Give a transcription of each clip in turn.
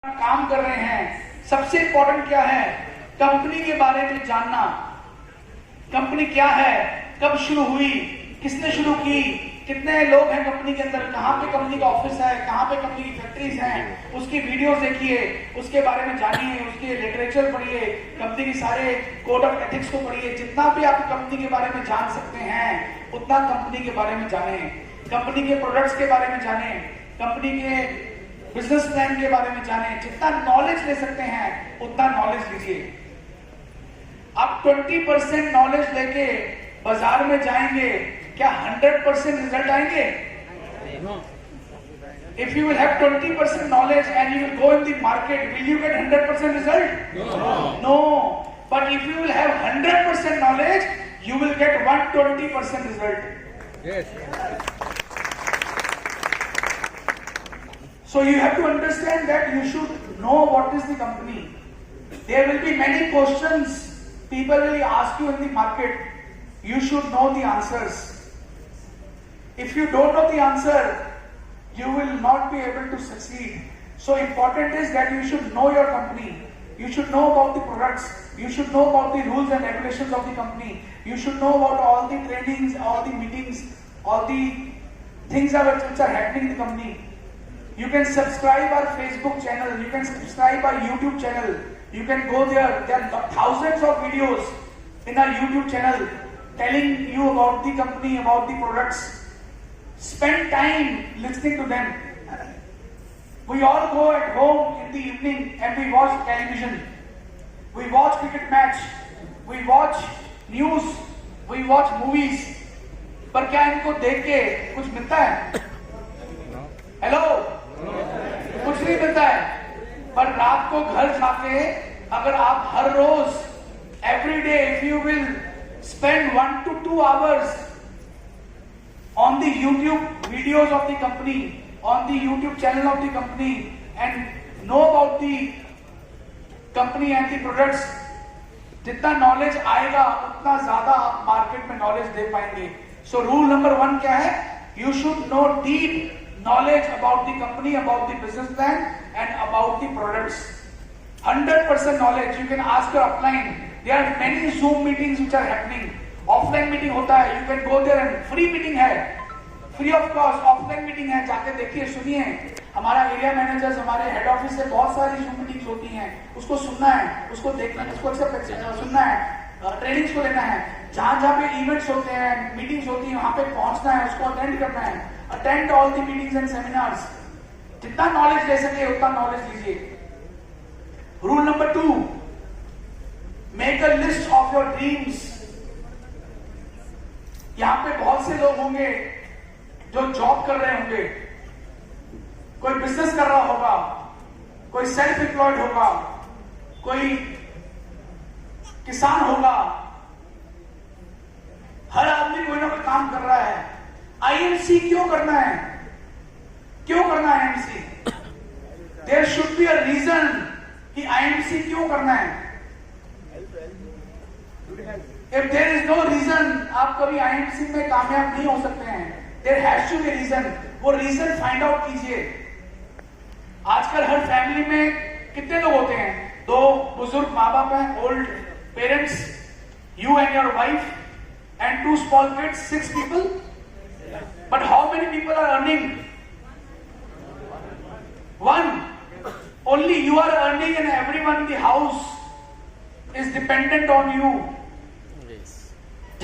काम कर रहे हैं। सबसे इंपॉर्टेंट क्या है? कंपनी के बारे में जानना। कंपनी क्या है, कब शुरू हुई, किसने शुरू की, कितने लोग हैं कंपनी के अंदर, कहाँ पे कंपनी का ऑफिस है, कहाँ पे कंपनी की फैक्ट्रीज हैं, उसकी वीडियोस देखिए, उसके बारे में जानिए, उसके लिटरेचर पढ़िए, कंपनी के सारे कोड ऑफ एथिक्स को पढ़िए। जितना भी आप कंपनी के बारे में जान सकते हैं उतना कंपनी के बारे में जाने, कंपनी के प्रोडक्ट्स के बारे में जाने, कंपनी के बिजनेस प्लान के बारे में जाने। जितना नॉलेज ले सकते हैं उतना नॉलेज लीजिए। आप 20% नॉलेज लेके बाजार में जाएंगे, क्या 100% रिजल्ट आएंगे? If you will have 20% knowledge and you will go in the market, will you get 100% result? No. But if you will have 100% knowledge, you will get 120% result. Yes. So you have to understand that you should know what is the company. There will be many questions people will ask you in the market. You should know the answers. If you don't know the answer, you will not be able to succeed. So important is that you should know your company. You should know about the products. You should know about the rules and regulations of the company. You should know about all the trainings, all the meetings, all the things which are happening in the company. You can subscribe our Facebook channel. You can subscribe our YouTube channel. You can go there. There are thousands of videos in our YouTube channel telling you about the company, about the products. Spend time listening to them. We all go at home in the evening and we watch television. We watch cricket match. We watch news. We watch movies. पर क्या इनको देख के कुछ मिलता है? Hello, कुछ नहीं मिलता है। पर रात को घर जाके अगर आप हर रोज every day if you will spend 1 to 2 hours on the YouTube videos of the company, on the YouTube channel of the company, and know about the company and the products, जितना नॉलेज आएगा उतना ज्यादा आप market में knowledge दे पाएंगे। So rule number 1 क्या है? You should no deep knowledge about the company, about the business plan, and about the products. 100% knowledge. You can ask your upline. There are many Zoom meetings which are happening. Offline meeting होता है. You can go there and free meeting है. Free of cost. Offline meeting है. जाके देखिए, सुनिए. हमारा area managers, हमारे head office से बहुत सारी Zoom meetings होती हैं. उसको सुनना है, उसको देखना है, उसको एक्सेप्ट सुनना है, ट्रेनिंग्स को लेना है. जहां पे इवेंट्स होते हैं, मीटिंग्स होती हैं, वहां पे पहुंचना है, उसको अटेंड करना है. Attend all the meetings and seminars. जितना नॉलेज ले सके उतना नॉलेज लीजिए. Rule number 2, make a list of your dreams. यहां पे बहुत से लोग होंगे जो जॉब कर रहे होंगे, कोई बिजनेस कर रहा होगा, कोई सेल्फ एम्प्लॉयड होगा, कोई किसान होगा. हर आदमी कोई ना कोई काम कर रहा है. आईएमसी क्यों करना है? क्यों करना है IMC? There should be a reason कि आईएमसी क्यों करना है. If there is no reason, आप कभी आईएमसी में कामयाब नहीं हो सकते हैं. There has to be reason. वो रीजन फाइंड आउट कीजिए. आजकल हर फैमिली में कितने लोग होते हैं? 2 बुजुर्ग माँ बाप हैं, old parents, you and your wife, and 2 small kids, 6 people. But how many people are earning? 1. Only you are earning and everyone in the house is dependent on you. Yes.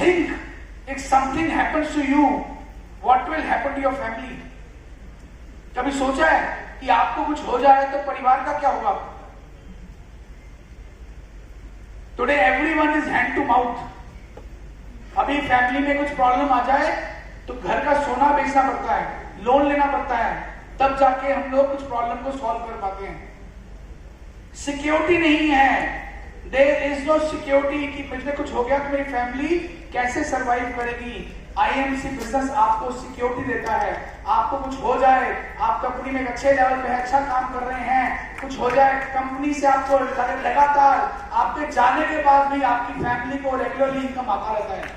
Think, if something happens to you, what will happen to your family? कभी सोचा है कि आपको कुछ हो जाए तो परिवार का क्या होगा? Today everyone is hand to mouth. अभी फैमिली में कुछ प्रॉब्लम आ जाए तो घर का सोना बेचना पड़ता है, लोन लेना पड़ता है, तब जाके हम लोग कुछ प्रॉब्लम को सॉल्व कर पाते हैं. सिक्योरिटी नहीं है. देयर इज नो सिक्योरिटी कि मुझे कुछ हो गया तो मेरी फैमिली कैसे सरवाइव करेगी. आईएमसी बिजनेस आपको सिक्योरिटी देता है. आपको कुछ हो जाए, आप कंपनी में अच्छे लेवल पे अच्छा काम कर रहे हैं, कुछ हो जाए कंपनी से आपको लगातार आपके जाने के बाद भी आपकी फैमिली को रेगुलरली इनकम आता रहता है.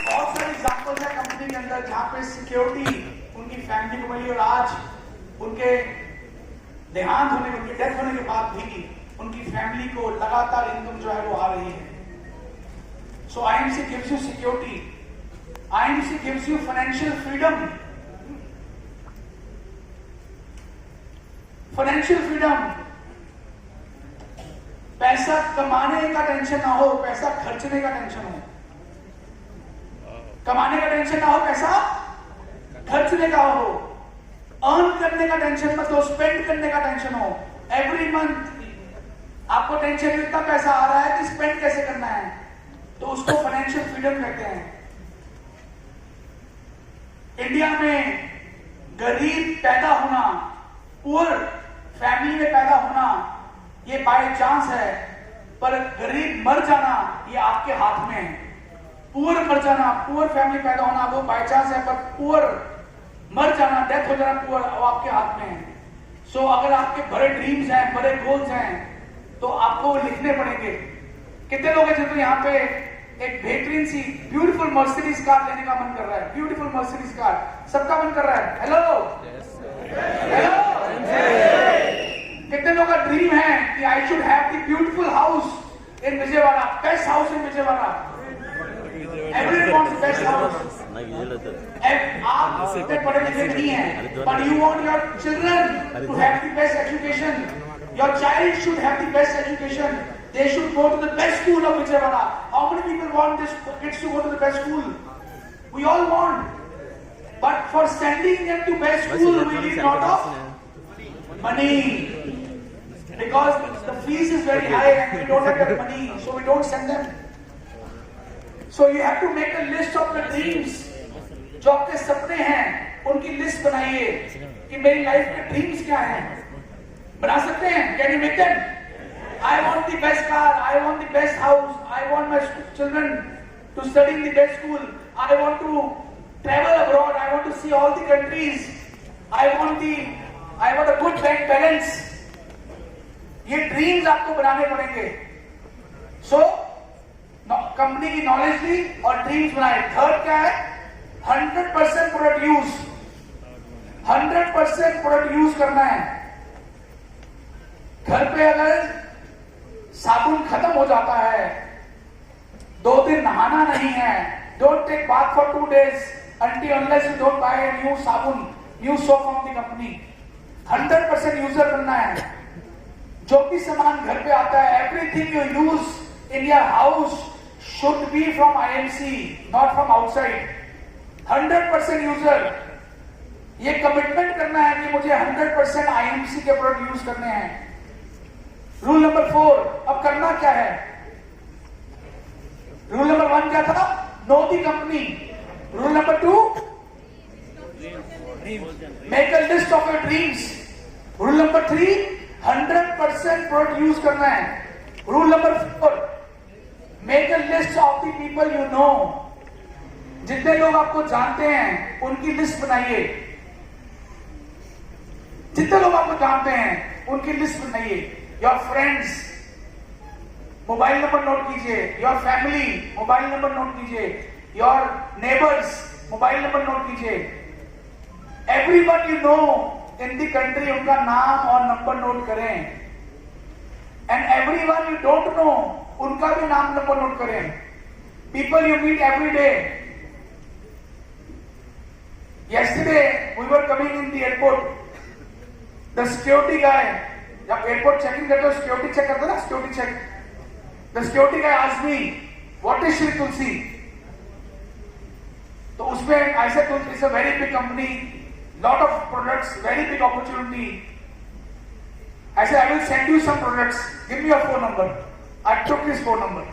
बहुत सारे एग्जांपल्स है कंपनी के अंदर जहां पे सिक्योरिटी उनकी फैमिली को मिली. और आज उनके देहांत होने उनकी डेथ होने के बाद भी उनकी फैमिली को लगातार इनकम जो है वो आ रही है. So IMC gives you security, IMC gives you financial freedom. Financial freedom, पैसा कमाने का टेंशन ना हो, पैसा खर्चने का टेंशन हो. कमाने का टेंशन ना हो, पैसा खर्चने का हो. अर्न करने का टेंशन मत हो, स्पेंड करने का टेंशन हो. एवरी मंथ आपको टेंशन इतना पैसा आ रहा है कि स्पेंड कैसे करना है, तो उसको फाइनेंशियल फ्रीडम कहते हैं. इंडिया में गरीब पैदा होना, पुअर फैमिली में पैदा होना ये बाय चांस है, पर गरीब मर जाना ये आपके हाथ में है. पुअर मर जाना, पुअर फैमिली पैदा होना वो बाय चांस है, पर पुअर मर जाना, डेथ हो जाना पुअर, वो आपके हाथ में है. सो अगर आपके बड़े ड्रीम्स हैं, बड़े गोल्स हैं, तो आपको लिखने पड़ेंगे. कितने लोग हैं जिनको यहाँ पे एक बेहतरीन सी ब्यूटीफुल मर्सिडीज कार लेने का मन कर रहा है? ब्यूटीफुल मर्सिडीज कार सबका मन कर रहा है. हेलो हेलो, कितने लोगों का ड्रीम है कि I should have the beautiful house in Vijayawada, best house in Vijayawada. Everyone wants best house. आप इतने पढ़े लिखे नहीं हैं, but you want your children to have the best education. Your child should have the best education. They should go to the best school of Vijayawada. How many people want these kids to go to the best school? We all want. But for sending them to best school, we need lot of money. Because the fees is very high and we don't have that money, so we don't send them. So you have to make a list of the dreams. जो आपके सपने हैं, उनकी list बनाइए कि मेरी life में dreams क्या हैं. बना सकते हैं? Can you make them? I want the best car, I want the best house, I want my children to study in the best school, I want to travel abroad, I want to see all the countries, I want a good bank balance. ये dreams आपको बनाने पड़ेंगे. So company की knowledge ली और dreams बनाए. Third क्या है? 100% product use. 100% product use करना है. घर पे अगर साबुन खत्म हो जाता है, 2 दिन नहाना नहीं है, don't take bath for 2 days until unless you don't buy a new sabun, new soap from the company. 100% user बनना है. जो भी सामान घर पे आता है, everything you use in your house should be from IMC, not from outside. 100% user. ये कमिटमेंट करना है कि मुझे 100% IMC के प्रोडक्ट यूज करने हैं. Rule number 4. अब करना क्या है? रूल नंबर 1 क्या था? Know the company. Rule number 2, make a list of your dreams. Rule number 3, 100% product use करना है. Rule number 4, make a list of the people you know. जितने लोग आपको जानते हैं उनकी लिस्ट बनाइए. जितने लोग आपको जानते हैं उनकी लिस्ट बनाइए. Your friends mobile number note कीजिए. Your family mobile number note कीजिए. Your neighbours mobile number note कीजिए. Everyone you know in the country उनका नाम और नंबर नोट करें. And everyone you don't know उनका भी नाम नंबर नोट करें. People you meet every day. Yesterday we were coming in the airport. The security guy, जब एयरपोर्ट चेकिंग करते हो सिक्योरिटी चेक करते हो ना, security check. The security guy asked me, "What is Shri Tulsi?" तो उसमें I said, "It's a very big company, lot of products, very big opportunity." I said, "I will send you some products. Give me your phone number." I took his phone number.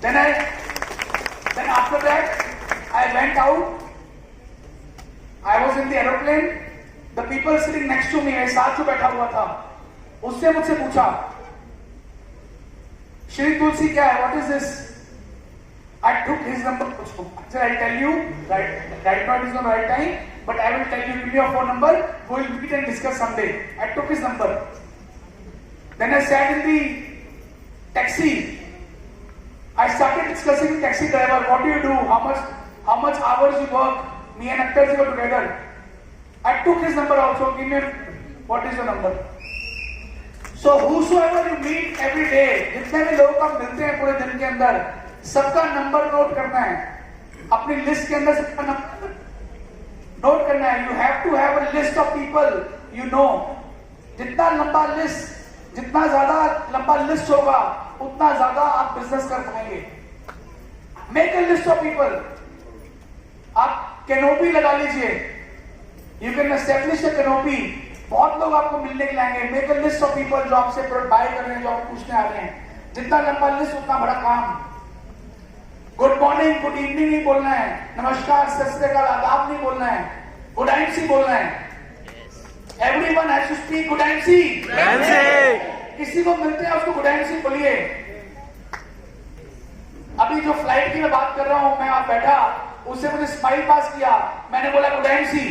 Then after that, I went out. I was in the aeroplane. The people sitting next to me, मेरे साथ जो बैठा हुआ था, उससे मुझसे पूछा, श्री तुलसी क्या है? What is this? I took his number. I said, I'll tell you. Right now it is not the right time, but I will tell you. Give me your phone number. We will meet and discuss someday. I took his number. Then I sat in the taxi. I started discussing with taxi driver. What do you do? How much hours you work? Me and Akhtar ji were together. I took his number also. Give me, what is your number? So whosoever you meet every day, जितने भी लोग आप मिलते हैं पूरे दिन के अंदर, सबका नंबर नोट करना है. अपनी लिस्ट के अंदर सबका नंबर नोट करना है. You have to have a list of people you know. जितना लंबा लिस्ट, जितना ज्यादा लंबा लिस्ट होगा, उतना ज्यादा आप बिजनेस कर पाएंगे. Make a list of people. आप कैनोपी लगा लीजिए. You can establish a canopy. बहुत लोग आपको मिलने के लिए आएंगे. Make a list of people जो आपसे प्रोडक्ट बाय कर रहे हैं, जो आप पूछने आ रहे हैं. जितना लंबा लिस्ट उतना बड़ा काम. गुड मॉर्निंग, गुड इवनिंग नहीं बोलना है. नमस्कार, सत श्री अकाल, आदाब नहीं बोलना है. गुड आइमसी बोलना है. Everyone has to speak good IMC. किसी को मिलते हैं उसको गुड आइमसी बोलिए. अभी जो फ्लाइट की मैं बात कर रहा हूं, मैं आप बैठा, उससे मुझे स्माइल पास किया, मैंने बोला गुड आइमसी.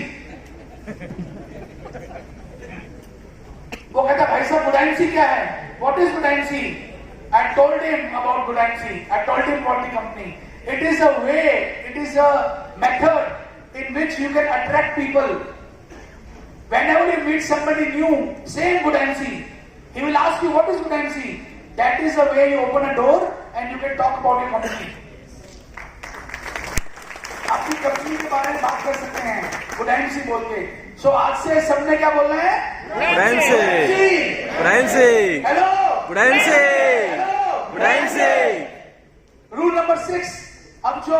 वो कहता भाई साहब गुड आइमसी क्या है? What is good IMC? I told him about Good IMC. I told him about the company. It is a way, it is a method in which you can attract people. Whenever you meet somebody new, say Good IMC. He will ask you what is Good IMC. That is the way you open a door and you can talk about your company. अपनी company के बारे में बात कर सकते हैं Good IMC बोल के. So आज से सबने क्या बोलना है? Good IMC. Good IMC. Hello. Good IMC. Good IMC. Rule number 6. अब जो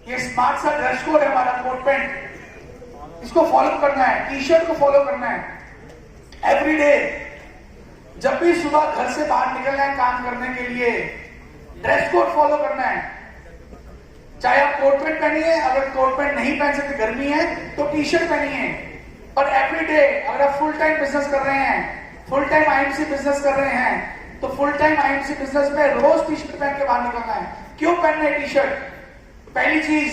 ये स्मार्ट सा ड्रेस कोड है हमारा, कोट पैंट, इसको फॉलो करना है. टी शर्ट को फॉलो करना है एवरी डे. जब भी सुबह घर से बाहर निकलना है काम करने के लिए, ड्रेस कोड फॉलो करना है. चाहे आप कोट पैंट पहनिए, अगर कोट पैंट नहीं पहन सकते, गर्मी है तो टी शर्ट पहनिए. पर एवरी डे अगर आप फुल टाइम बिजनेस कर रहे हैं, फुल टाइम आईएमसी बिजनेस कर रहे हैं, तो फुल टाइम आईएमसी बिजनेस में रोज टी शर्ट पहन के बाहर निकलना है. क्यों पहनना है टी शर्ट? पहली चीज,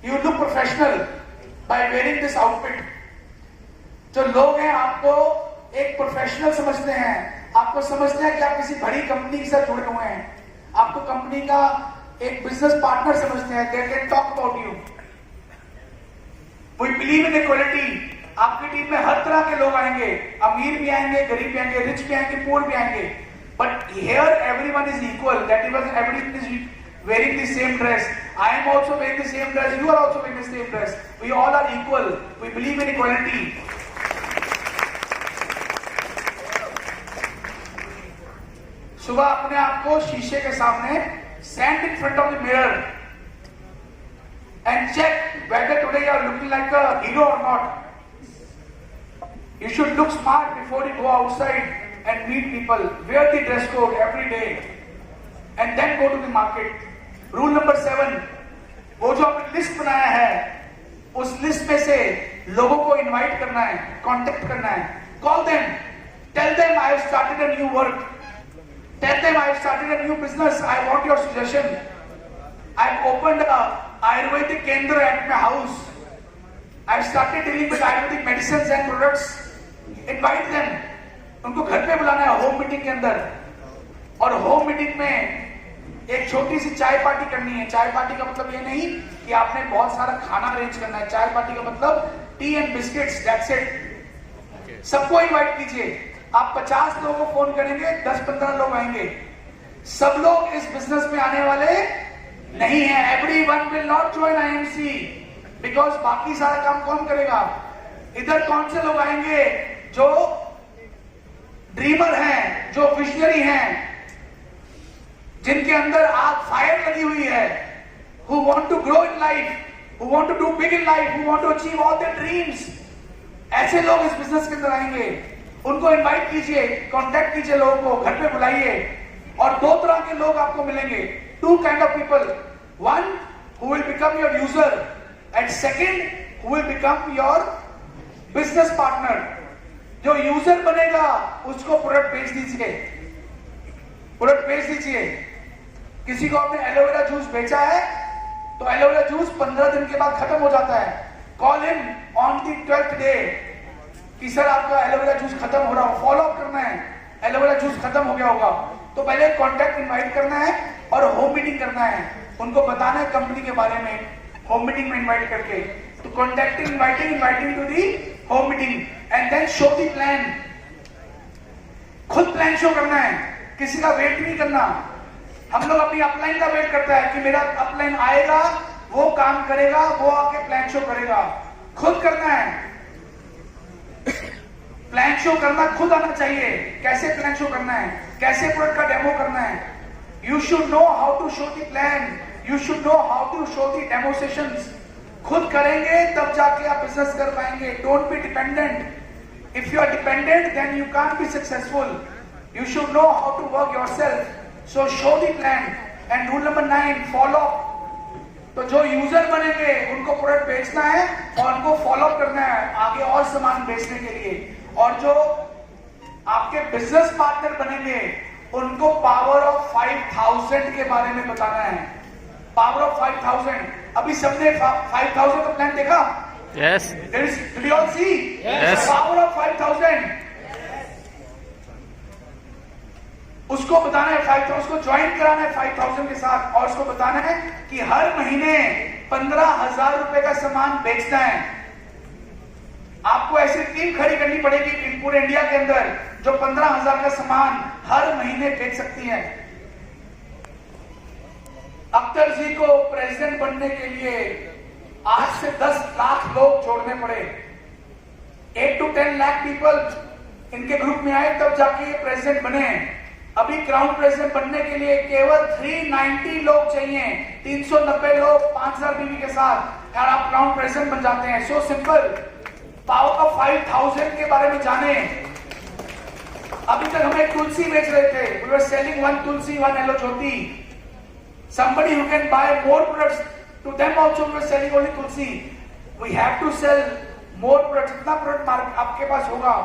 you look professional by wearing this outfit. जो लोग हैं आपको एक प्रोफेशनल समझते हैं, आपको समझते हैं कि आप किसी बड़ी कंपनी के साथ जुड़े हुए हैं, आपको कंपनी का एक बिजनेस पार्टनर समझते हैं. They can talk about you. We believe in equality. आपकी टीम में हर तरह के लोग आएंगे. अमीर भी आएंगे, गरीब भी आएंगे, रिच भी आएंगे, पुअर भी आएंगे. But here everyone is equal. That is everyone is wearing the same dress. I am also wearing the same dress. You are also wearing the same dress. We all are equal. We believe in equality. सुबह अपने आप को शीशे के सामने stand in front of the mirror and check whether today you are looking like a hero or not. You should look smart before you go outside and meet people. Wear the dress code every day and then go to the market. Rule number 7. वो जो आपने list बनाया है, उस list में से लोगों को इनवाइट करना है, कांटेक्ट करना है. Call them, tell them I have started a new work. Tell them I have started a new business. I want your suggestion. I have opened a Ayurvedic Kendra at my house. I have started dealing with Ayurvedic medicines and products. Invite them. उनको घर पे बुलाना है home meeting के अंदर. और home meeting में एक छोटी सी चाय पार्टी करनी है. चाय पार्टी का मतलब ये नहीं कि आपने बहुत सारा खाना अरेंज करना है. चाय पार्टी का मतलब T and biscuits, that's it. सबको इनवाइट कीजिए. आप 50 लोगों को फोन करेंगे, 10-15 लोग आएंगे. सब लोग इस बिजनेस में आने वाले नहीं है. Everyone will not join IMC because बाकी सारा काम कौन करेगा? इधर कौन से लोग आएंगे? जो ड्रीमर हैं, जो विजनरी हैं, जिनके अंदर आग फायर लगी हुई है, who want to grow in life, who want to do big in life, who want to achieve all their dreams. ऐसे लोग इस बिजनेस के अंदर आएंगे. उनको इनवाइट कीजिए, कांटेक्ट कीजिए, लोगों को घर पे बुलाइए. और 2 तरह के लोग आपको मिलेंगे. 2 kind of people. One who will become your user and second who will become your business partner. जो यूजर बनेगा उसको प्रोडक्ट बेच दीजिए. प्रोडक्ट बेच दीजिए. किसी को आपने एलोवेरा जूस बेचा है तो एलोवेरा जूस 15 दिन के बाद खत्म हो जाता है. Call him on the 12th day कि सर आपका एलोवेरा जूस खत्म हो रहा हो. फॉलो अप करना है. एलोवेरा जूस खत्म हो गया होगा तो पहले कॉन्टैक्ट इनवाइट करना है और होम मीटिंग करना है. उनको बताना है कंपनी के बारे में, होम मीटिंग में इनवाइट करके. to contacting, inviting to the home meeting and then show the plan. खुद प्लान शो करना है, किसी का वेट नहीं करना. हम लोग अपनी अपलाइन का वेट करता है कि मेरा अपलाइन आएगा, वो काम करेगा, वो आके प्लान शो करेगा. खुद करना है. प्लान शो करना खुद आना चाहिए. कैसे प्लान शो करना है, कैसे प्रोडक्ट का डेमो करना है. You should know how to show the plan, you should know how to show the demo sessions. खुद करेंगे तब जाके आप बिजनेस कर पाएंगे. Don't be dependent. If you are dependent, then you can't be successful. You should know how to work yourself. So show the plan. And rule number 9, follow up. तो जो user बनेंगे उनको प्रोडक्ट बेचना है और उनको फॉलो अप करना है आगे और सामान बेचने के लिए. और जो आपके बिजनेस पार्टनर बनेंगे उनको पावर ऑफ 5000 के बारे में बताना है. Power of 5000. अभी सबने 5000 का प्लान देखा? Yes. Did you all see? Yes. Power of 5000. उसको बताना है 5000, उसको ज्वाइन कराना है 5000 के साथ और उसको बताना है कि हर महीने 15,000 रुपए का सामान बेचना है. आपको ऐसी टीम खड़ी करनी पड़ेगी पूरे इंडिया के अंदर जो 15,000 का सामान हर महीने बेच सकती है. अख्तर जी को प्रेसिडेंट बनने के लिए आज से 10 लाख लोग जोड़ने पड़े. 8 to 10 लाख पीपल इनके ग्रुप में आए तब जाके ये प्रेसिडेंट बने. अभी क्राउन प्रेसिडेंट बनने के लिए केवल 390 लोग चाहिए. 390 लोग 5,000 बीवी के साथ और आप क्राउन प्रेसिडेंट बन जाते हैं. So simple. पावर ऑफ 5000 के बारे में जाने. अभी तक हम एक तुलसी बेच रहे थे. We were selling one tulsi, one yellow jyoti. Somebody who can buy more products, to them also we are selling only tulsi. We have to sell more products. जितना प्रोडक्ट आपके पास होगा.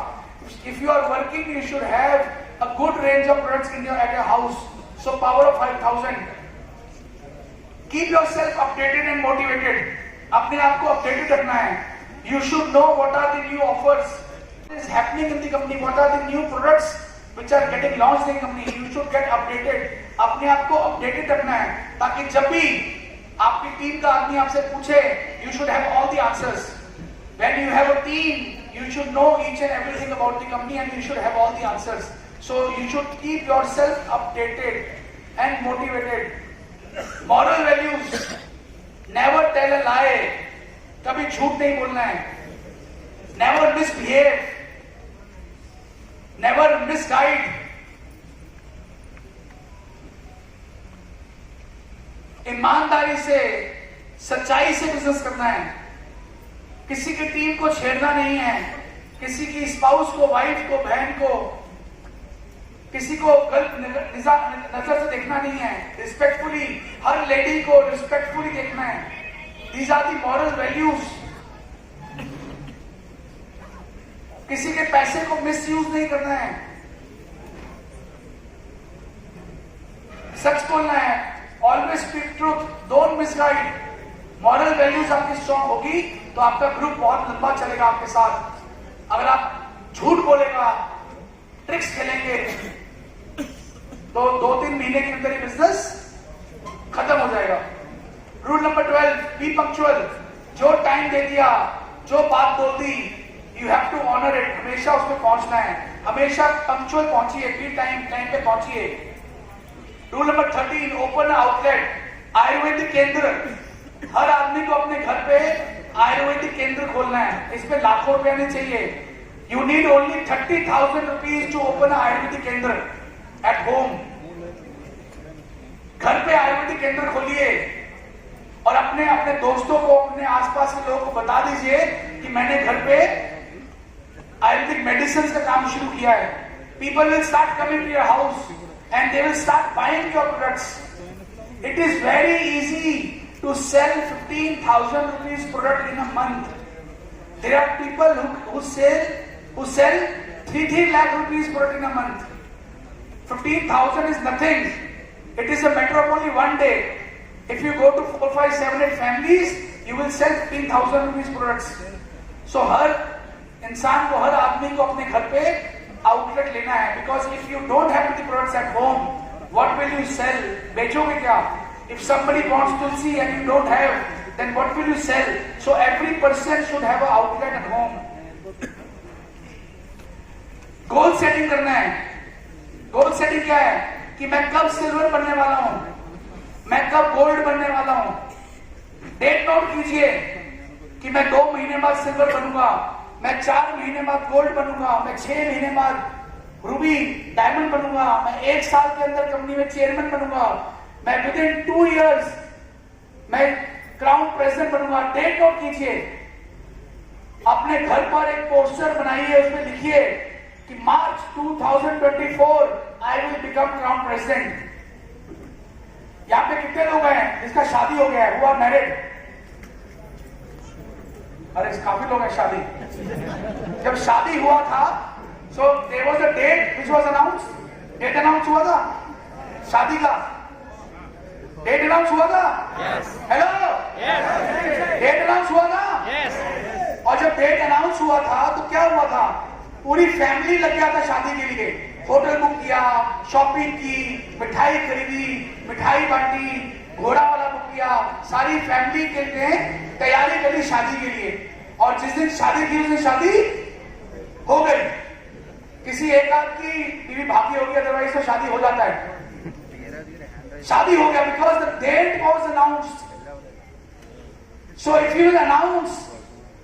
If you are working, you should have a good range of products in at your house. So power of 5000. Keep yourself updated and motivated. अपने आप को updated रखना है. You should know what are the new offers that is happening in the company. What are the new products which are getting launched in the company. You should get updated. अपने आप को updated रखना है ताकि जब भी आपकी team का आदमी आपसे पूछे, you should have all the answers. When you have a team, you should know each and everything about the company and you should have all the answers. So you should keep yourself updated and motivated. Moral values. Never tell a lie. कभी झूठ नहीं बोलना है. Never misbehave. Never misguide. ईमानदारी से, सच्चाई से business करना है. किसी की टीम को छेड़ना नहीं है. किसी की स्पाउस को, वाइफ को, बहन को, किसी को गलत नजर से देखना नहीं है. रिस्पेक्टफुली हर लेडी को रिस्पेक्टफुली देखना है. These are the moral values. किसी के पैसे को मिसयूज नहीं करना है. सच बोलना है. Always speak truth. Don't misguide. Moral values आपकी स्ट्रॉन्ग होगी तो आपका ग्रुप बहुत लंबा चलेगा आपके साथ. अगर आप झूठ बोलेगा, ट्रिक्स खेलेंगे तो 2-3 महीने के अंदर ही बिजनेस खत्म हो जाएगा. Rule number 12, be punctual. जो टाइम दे दिया, जो बात बोल दी, you have to honour it. हमेशा उसमें पहुंचना है. हमेशा पंक्चुअल पहुंचिए. बी टाइम पे पहुंचिए. Rule number 13, open outlet. Ayurvedic केंद्र. हर आदमी को अपने घर पे आयुर्वेदिक केंद्र खोलना है. इसमें लाखों रुपया नहीं चाहिए. You need only 30,000 rupees to open ayurvedic kendra at home. घर पे आयुर्वेदिक केंद्र खोलिए और अपने अपने दोस्तों को, अपने आसपास के लोगों को बता दीजिए कि मैंने घर पे आयुर्वेदिक मेडिसिन का काम शुरू किया है. People will start coming to your house and they will start buying your products. It is very easy to sell 15,000 rupees product in a month. There are people who sell 3 lakh rupees product in a month. 15,000 is nothing. It is a matter of only one day. If you go to 4, 5, 7, 8 families, you will sell 15,000 rupees products. So हर इंसान को, हर आदमी को अपने घर पे outlet लेना है. Because if you don't have the products at home, what will you sell? बेचोगे क्या? If somebody wants tulsi and you don't have, then what will you sell? So every person should have an outlet at home. Goal setting करना है. Goal setting क्या है कि मैं कब silver बनने वाला हूं, मैं कब गोल्ड बनने वाला हूं. डेट नोट कीजिए कि मैं 2 महीने बाद सिल्वर बनूंगा, मैं 4 महीने बाद गोल्ड बनूंगा, मैं 6 महीने बाद रूबी डायमंड बनूंगा, मैं 1 साल के अंदर कंपनी में चेयरमैन बनूंगा, मैं विद इन 2 इयर्स मैं क्राउन प्रेसिडेंट बनूंगा. डेट नोट कीजिए. अपने घर पर एक पोस्टर बनाइए, उसमें लिखिए कि मार्च 2024 I will become crown president. यहां पे कितने लोग हैं जिसका शादी हो गया है, हुआ मैरिड? अरे काफी लोग हैं शादी. जब शादी हुआ था, so there was a date which was announced. Date announce हुआ था शादी का. डेट अनाउंस हुआ था. हेलो, डेट अनाउंस हुआ था. और जब डेट अनाउंस हुआ था तो क्या हुआ था, पूरी फैमिली लग गया था शादी के लिए. होटल बुक किया, शॉपिंग की, मिठाई खरीदी, मिठाई बांटी, घोड़ा वाला बुक किया, सारी फैमिली के लिए तैयारी करी शादी के लिए. और जिस दिन शादी की उस दिन शादी हो गई. किसी एक आध की बीवी भागी होगी, अदरवाइज तो शादी हो जाता है. शादी हो गया because the date was announced. So if you will announce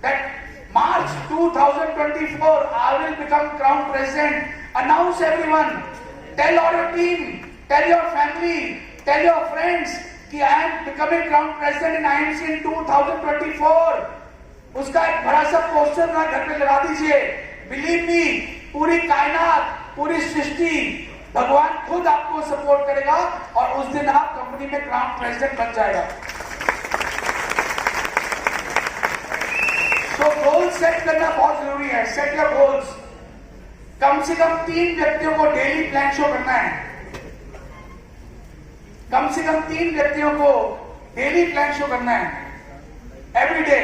that March 2024 I will become crown president, announce everyone, tell all your team, tell your family, tell your friends कि I am becoming crown president in IMC in 2024. उसका एक बड़ा सा poster ना घर पे लगा दीजिए. बिलीव मी, पूरी कायनात, पूरी सृष्टि, भगवान खुद आपको सपोर्ट करेगा और उस दिन आप कंपनी में क्राउन प्रेसिडेंट बन जाएगा. तो गोल सेट करना बहुत जरूरी है. Set your goals. कम से कम 3 व्यक्तियों को डेली प्लान शो करना है. कम से कम 3 व्यक्तियों को डेली प्लान शो करना है. एवरी डे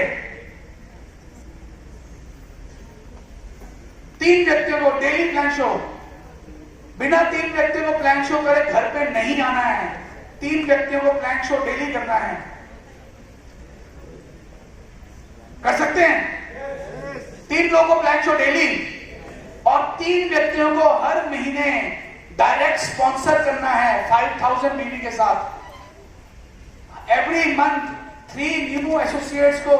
3 व्यक्तियों को डेली प्लान शो. बिना 3 व्यक्तियों को प्लान शो करे घर पे नहीं आना है. 3 व्यक्तियों को प्लान शो डेली करना है. कर सकते हैं? 3 लोगों को प्लान शो डेली और 3 व्यक्तियों को हर महीने डायरेक्ट स्पॉन्सर करना है 5000 बीवी के साथ. एवरी मंथ 3 न्यू एसोसिएट्स को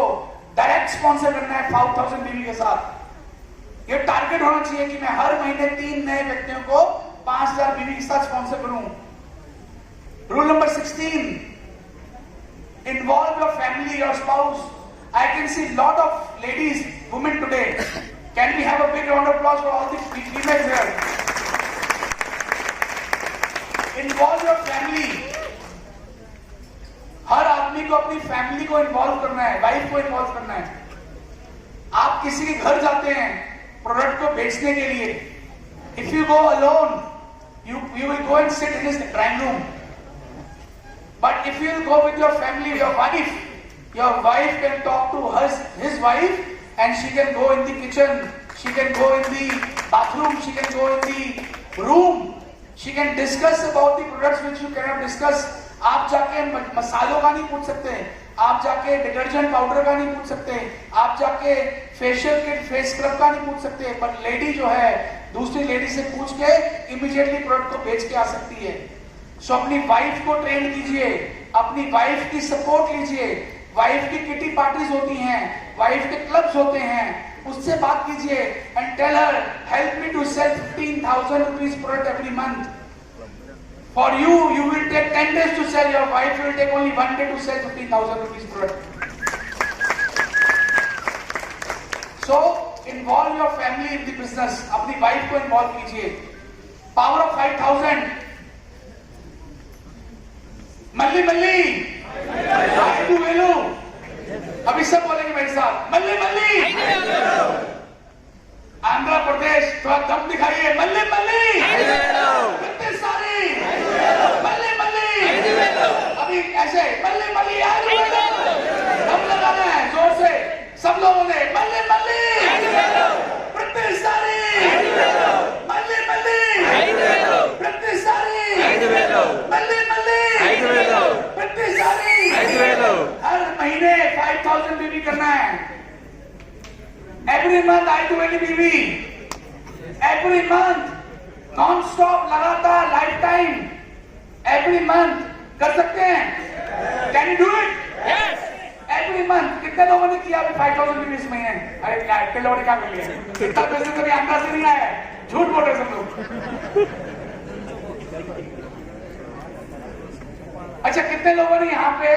डायरेक्ट स्पॉन्सर करना है 5000 बीवी के साथ. ये टारगेट होना चाहिए कि मैं हर महीने 3 नए व्यक्तियों को 5000 बीवी के साथ स्पॉन्सर करूं. Rule number 16, involve your family, your spouse. I can see lot of ladies, women today. Can we have a big round of applause for all the females here? Involve your family. हर आदमी को अपनी family को involve करना है, wife को involve करना है. आप किसी के घर जाते हैं प्रोडक्ट को बेचने के लिए. If you go alone, you will go and sit in his drawing room. But if you will go with your family, your wife can talk to his wife and she can go in the kitchen, she can go in the bathroom, she can go in the room, she can discuss about the products which you cannot discuss. आप जाके मसालों का नहीं पूछ सकते, आप जाके detergent powder का नहीं पूछ सकते, आप जाके फेशियल किट, फेस स्क्रब का नहीं पूछ सकते. पर लेडी जो है दूसरी लेडी से पूछ के इमीडिएटली प्रोडक्ट को बेच के आ सकती है. सो अपनी वाइफ को ट्रेन कीजिए, अपनी वाइफ की सपोर्ट लीजिए. वाइफ की किटी पार्टीज होती हैं, वाइफ के क्लब्स होते हैं, उससे बात कीजिए and tell her help me to sell 15,000 rupees product every month. For you will take 10 days to sell. Your wife will take only 1 day to sell 15,000 rupees product. So involve your family in the business. अपनी wife को involve कीजिए. Power of 5000. मल्ली मल्ली वेलू. अभी सब बोलेंगे मेरे साथ, मल्ली मल्ली. आंध्र प्रदेश थोड़ा दम दिखाइए. मल्ली मल्ली, कितने सारी मल्ली मल्ली. अभी ऐसे मल्ली मल्ली दम लगाना है जोर से. सब लोगों ने मल्ली मल्ली, कितने सारी मल्ली मल्ली, कितने सारी मल्ली मल्ली, कितने सारी. हर महीने month I do NBB. Every month, non-stop, लगातार, lifetime. Every month कर सकते हैं? Can you do it? Yes. Every month कितने लोगों ने किया अभी 5,000 रुपये इस महीने? अरे कितने लोगों ने क्या कर लिया? इतना पैसे कभी आंध्रा से नहीं आया है, झूठ बोल रहे सब लोग। अच्छा, कितने लोगों ने यहाँ पे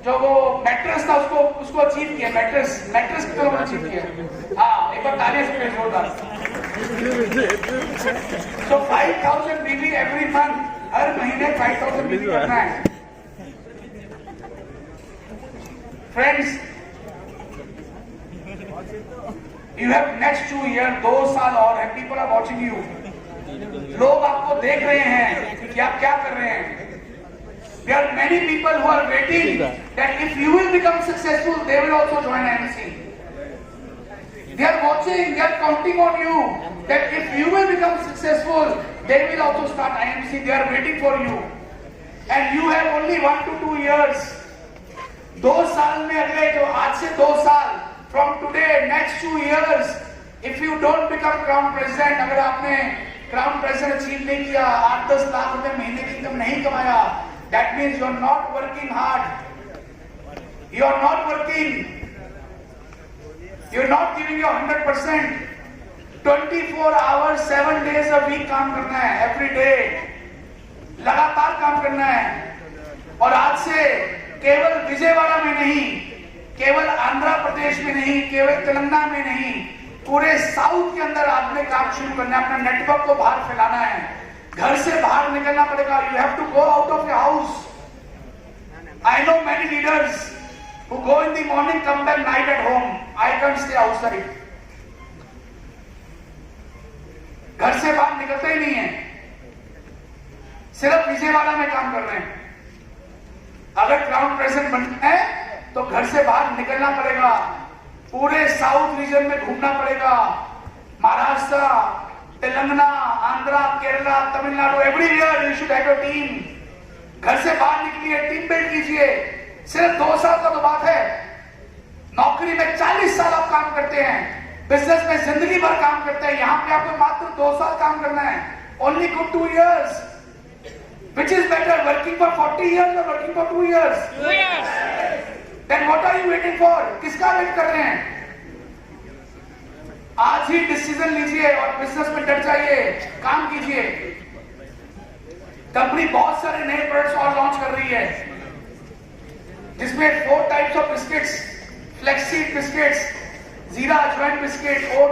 जो वो मैट्रेस था उसको अचीव किया? मैट्रेस कितने लोगों ने अचीव किया? हाँ, एक बार तालियां से जोरदार। So 5,000 BB every month, हर महीने 5,000 BB करना है। Friends, you have next 2 years, 2 साल और है। People are watching you. लोग आपको देख रहे हैं कि आप क्या कर रहे हैं। There are many people who are waiting that if you will become successful, they will also join IMC. They are watching, they are counting on you that if you will become successful, they will also start IMC. They are waiting for you. And you have only 1 to 2 years. 2 साल में अगले जो आज से 2 साल, from today, next 2 years, if you don't become crown president, अगर आपने crown president achieve नहीं किया, 8-10 लाख रुपए महीने की इनकम नहीं कमाया, that means you are not working hard. You are not working. You are not giving your 100%. 24 hours, 7 days a week काम करना है, every day. लगातार काम करना है। और आज से केवल विजयवाड़ा में नहीं, केवल आंध्र प्रदेश में नहीं, केवल तेलंगाना में नहीं, पूरे साउथ के अंदर आपने काम शुरू करना है। अपना नेटवर्क को बाहर फैलाना है। घर से बाहर निकलना पड़ेगा। You have to go out of your house. I know many leaders who go in the morning, come back night at home. I can stay outside. घर से बाहर निकलते ही नहीं है, सिर्फ विजयवाड़ा में काम कर रहे हैं। अगर क्राउन प्रेसिडेंट बनना है तो घर से बाहर निकलना पड़ेगा। पूरे साउथ रीजन में घूमना पड़ेगा। Maharashtra, Telangana, Andhra, Kerala, Tamil Nadu, everywhere you should have your team. घर से बाहर निकलिए, टीम बिल्ड कीजिए। सिर्फ 2 साल का तो बात है। नौकरी में 40 साल आप काम करते हैं, बिजनेस में जिंदगी भर काम करते हैं। यहाँ पे आपको मात्र 2 साल काम करना है। Only good 2 years. Which is better, working for 40 years or working for 2 years? 2 years. Then what are you waiting for? किसका वेट कर रहे हैं? आज ही डिसीजन लीजिए और बिजनेस में डट जाइए, काम कीजिए। कंपनी बहुत सारे नए प्रोडक्ट्स और लॉन्च कर रही है, जिसमें 4 types of biscuits, flaxseed biscuits, jeera ajwain biscuit, oat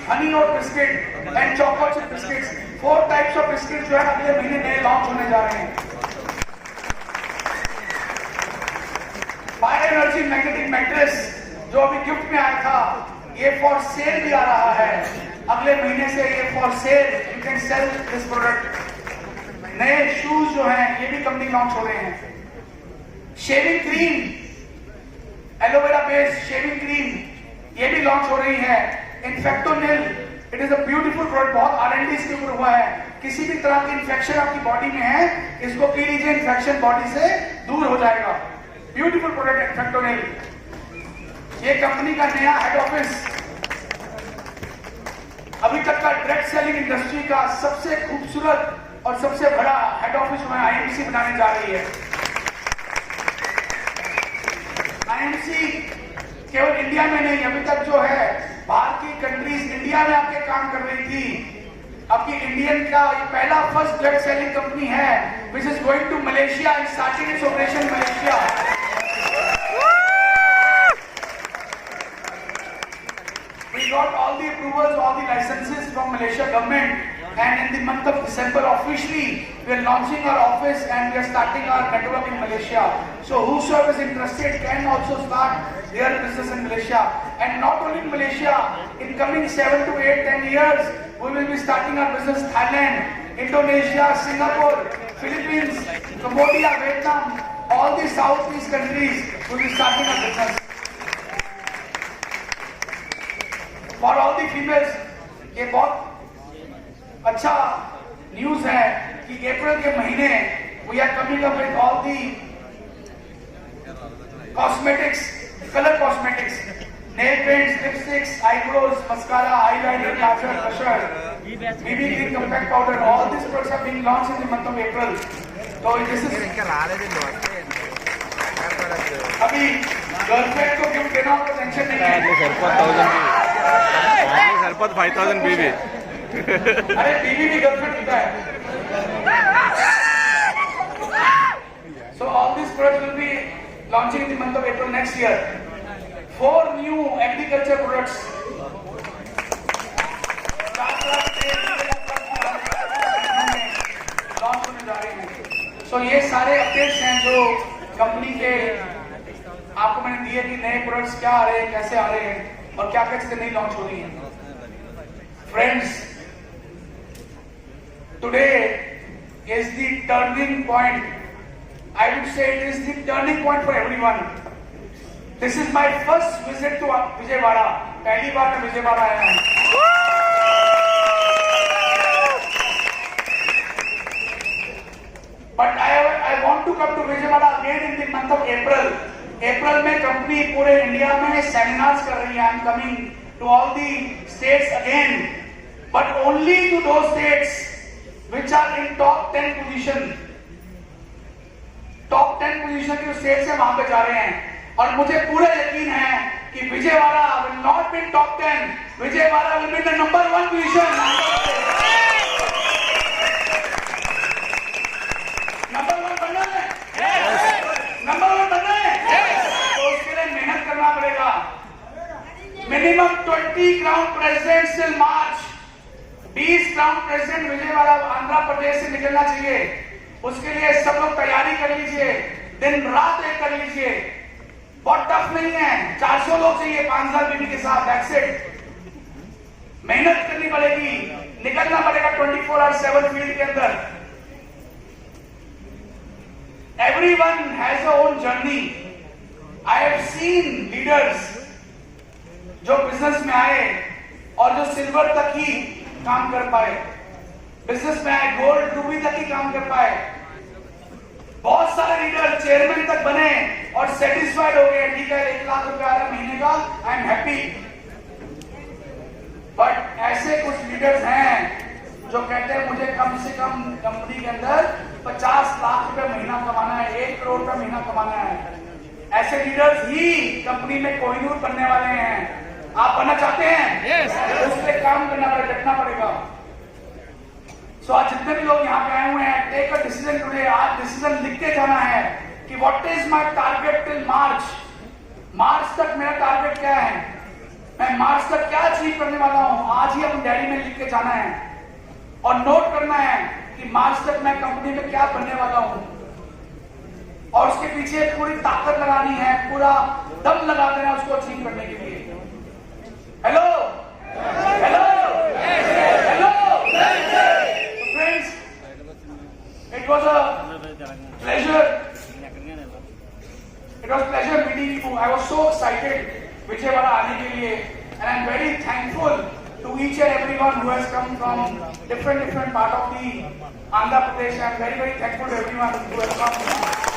honey oat biscuit and choco chip biscuits. 4 types of biscuit जो है अगले महीने नए लॉन्च होने जा रहे हैं। बायो एनर्जी मैग्नेटिक मैट्रेस जो अभी गिफ्ट में आया था, ये फॉर सेल भी आ रहा है। अगले महीने से ये for sale, you can sell this product. नए शूज जो हैं ये भी कंपनी लॉन्च हो रहे हैं। Shaving cream, aloe vera based shaving cream, ये भी लॉन्च हो रही है। इन्फेक्टोनिल, it is a beautiful product, बहुत R&D इसके ऊपर हुआ है। किसी भी तरह की इन्फेक्शन आपकी बॉडी में है, इसको पी लीजिए, इन्फेक्शन बॉडी से दूर हो जाएगा। ब्यूटीफुल प्रोडक्ट इन्फेक्टोनिल। ये कंपनी का नया हेड ऑफिस, अभी तक का डायरेक्ट सेलिंग इंडस्ट्री का सबसे खूबसूरत और सबसे बड़ा हेड ऑफिस जो है IMC बनाने जा रही है। IMC केवल इंडिया में नहीं, अभी तक जो है बाहर की कंट्रीज इंडिया में आके काम कर रही थी। आपकी इंडियन का ये पहला फर्स्ट डायरेक्ट सेलिंग कंपनी है which is going to Malaysia and starting its operation Malaysia. We got all the approvals, all the licenses from Malaysia government, and in the month of December officially we are launching our office and we are starting our network in Malaysia. So whosoever is interested can also start their business in Malaysia. And not only in Malaysia, in coming 7 to 8, 10 years, we will be starting our business in Thailand, Indonesia, Singapore, Philippines, Cambodia, Vietnam, all the Southeast countries will be starting our business. For all the females, ये बहुत अच्छा news है कि अप्रैल के महीने we are coming up with all the cosmetics, color cosmetics, nail paints, lipsticks, eyebrows, mascara, eyeliner, kajal, blusher, BB cream, compact powder, all these products are being launched in the month of April. So this is अभी girlfriend को gift देना होगा, tension नहीं है। सरपत 5000 बीबी। अरे बीबी भी girlfriend होता है। So all these products will be launching in the month of April next year. 4 new agriculture products. Launch होने जा रहे हैं। So ये सारे अपडेट्स हैं जो कंपनी के आपको मैंने दिए कि नए प्रोडक्ट्स क्या आ रहे हैं, कैसे आ रहे हैं और क्या क्या चीजें नई लॉन्च हो रही हैं। Friends, today is the turning point. I would say it is the turning point for everyone. This is my first visit to Vijayawada. पहली बार मैं विजयवाड़ा आया हूँ. But I want to come to Vijayawada again in the month of April. April में company पूरे India में seminars कर रही है. I am coming to all the states again, but only to those states which are in top 10 position. Top 10 position के states से वहां पे जा रहे हैं और मुझे पूरा यकीन है कि Vijayawada will not be top 10. Vijayawada will be the number 1 position. Number 1 बनना है. नंबर 1 बनना है. तो उसके लिए मेहनत करना पड़ेगा. Minimum 20 ground president till March. 20 ground president Vijayawada Andhra Pradesh से निकलना चाहिए. उसके लिए सब लोग तैयारी कर लीजिए, दिन रात एक कर लीजिए. बहुत टफ नहीं है. 400 लोग चाहिए 5000 बीबी के साथ. That's it. मेहनत करनी पड़ेगी, निकलना पड़ेगा 24/7 फील्ड के अंदर. Everyone has a own journey. I have seen leaders जो बिजनेस में आए और जो सिल्वर तक ही काम कर पाए, बिजनेस में आए, गोल्ड रूबी तक ही काम कर पाए. बहुत सारे लीडर चेयरमैन तक बने और सेटिस्फाइड हो गए. ठीक है, 1 लाख रुपया आ रहा महीने का, आई एम हैप्पी. बट ऐसे कुछ लीडर्स हैं जो कहते हैं मुझे कम से कम कंपनी के अंदर 50 लाख रुपए महीना कमाना है, 1 करोड़ का महीना कमाना है. ऐसे लीडर्स ही कंपनी में कोहिनूर बनने वाले हैं. आप बनना चाहते हैं? उसके काम करना पड़ेगा, डटना पड़ेगा. सो आज जितने भी लोग यहाँ पे आए हुए हैं, टेक अ डिसीजन टुडे. आज डिसीजन लिख के जाना है कि what is my target till March. March तक मेरा टारगेट क्या है, मैं मार्च तक क्या अचीव करने वाला हूँ. आज ही अपनी डायरी में लिख के जाना है और नोट करना है कि मार्च तक मैं कंपनी में क्या बनने वाला हूँ. और उसके पीछे पूरी ताकत लगानी है, पूरा दम लगा देना है उसको अचीव करने के लिए. Hello hello hello. Friends, it was a pleasure. It was pleasure meeting you. I was so excited Vijayawada आने के लिए, and I'm very thankful to each and everyone who has come from different part of the Andhra Pradesh. I'm very thankful to everyone who has come.